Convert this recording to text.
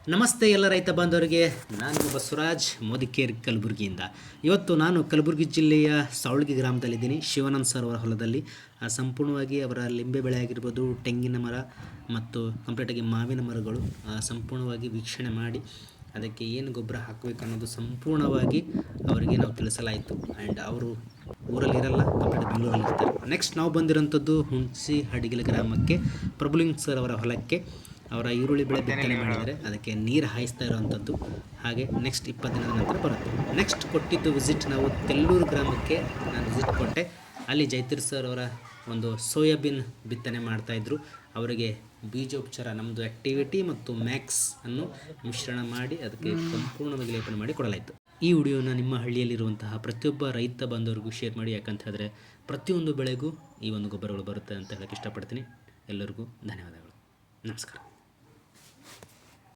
ನಮಸ್ತೆ ಎಲ್ಲ ರೈತ ಬಾಂಧವರಿಗೆ. ನಾನು ಬಸವರಾಜ್ ಮೋದಿಕೇರಿ ಕಲಬುರಗಿಯಿಂದ. ಇವತ್ತು ನಾನು ಕಲಬುರಗಿ ಜಿಲ್ಲೆಯ ಸಾವಳಗಿ ಗ್ರಾಮದಲ್ಲಿದ್ದೀನಿ. ಶಿವಾನಂದ್ ಸರ್ ಅವರ ಹೊಲದಲ್ಲಿ ಸಂಪೂರ್ಣವಾಗಿ ಅವರ ಲಿಂಬೆ ಬೆಳೆ ಆಗಿರ್ಬೋದು, ತೆಂಗಿನ ಮರ ಮತ್ತು ಕಂಪ್ಲೀಟಾಗಿ ಮಾವಿನ ಮರಗಳು ಸಂಪೂರ್ಣವಾಗಿ ವೀಕ್ಷಣೆ ಮಾಡಿ ಅದಕ್ಕೆ ಏನು ಗೊಬ್ಬರ ಹಾಕಬೇಕು ಅನ್ನೋದು ಸಂಪೂರ್ಣವಾಗಿ ಅವರಿಗೆ ನಾವು ತಿಳಿಸಲಾಯಿತು. ಆ್ಯಂಡ್ ಅವರು ಊರಲ್ಲಿರಲ್ಲ, ಕಂಪ್ಲೀಟ್ ಬೆಂಗಳೂರಲ್ಲಿ ಇರ್ತಾರೆ. ನೆಕ್ಸ್ಟ್ ನಾವು ಬಂದಿರೋಂಥದ್ದು ಹುಣಸಿ ಹಡಗಿಲ ಗ್ರಾಮಕ್ಕೆ, ಪ್ರಭುಲಿಂಗ್ ಸರ್ ಅವರ ಹೊಲಕ್ಕೆ. ಅವರ ಈರುಳ್ಳಿ ಬೆಳೆ ಬಿತ್ತನೆ ಮಾಡಿದರೆ ಅದಕ್ಕೆ ನೀರು ಹಾಯಿಸ್ತಾ ಇರೋವಂಥದ್ದು. ಹಾಗೆ ನೆಕ್ಸ್ಟ್ 20 ದಿನದ ನಂತರ ಬರುತ್ತೆ. ನೆಕ್ಸ್ಟ್ ಕೊಟ್ಟಿದ್ದು ವಿಸಿಟ್ ನಾವು ತೆಲ್ಲೂರು ಗ್ರಾಮಕ್ಕೆ ನಾನು ವಿಸಿಟ್ ಕೊಟ್ಟೆ. ಅಲ್ಲಿ ಜೈತೀರ್ ಸರ್ ಅವರ ಒಂದು ಸೋಯಾಬೀನ್ ಬಿತ್ತನೆ ಮಾಡ್ತಾಯಿದ್ರು. ಅವರಿಗೆ ಬೀಜೋಪಚಾರ, ನಮ್ಮದು ಆ್ಯಕ್ಟಿವಿಟಿ ಮತ್ತು ಮ್ಯಾಕ್ಸ್ ಅನ್ನು ಮಿಶ್ರಣ ಮಾಡಿ ಅದಕ್ಕೆ ಸಂಪೂರ್ಣವಾಗಿ ಲೇಪನ ಮಾಡಿ ಕೊಡಲಾಯಿತು. ಈ ವಿಡಿಯೋನ ನಿಮ್ಮ ಹಳ್ಳಿಯಲ್ಲಿರುವಂತಹ ಪ್ರತಿಯೊಬ್ಬ ರೈತ ಬಾಂಧವರಿಗೂ ಶೇರ್ ಮಾಡಿ. ಯಾಕಂತ ಹೇಳಿದ್ರೆ ಪ್ರತಿಯೊಂದು ಬೆಳೆಗೂ ಈ ಒಂದು ಗೊಬ್ಬರಗಳು ಬರುತ್ತೆ ಅಂತ ಹೇಳಕ್ಕೆ ಇಷ್ಟಪಡ್ತೀನಿ. ಎಲ್ಲರಿಗೂ ಧನ್ಯವಾದಗಳು. ನಮಸ್ಕಾರ.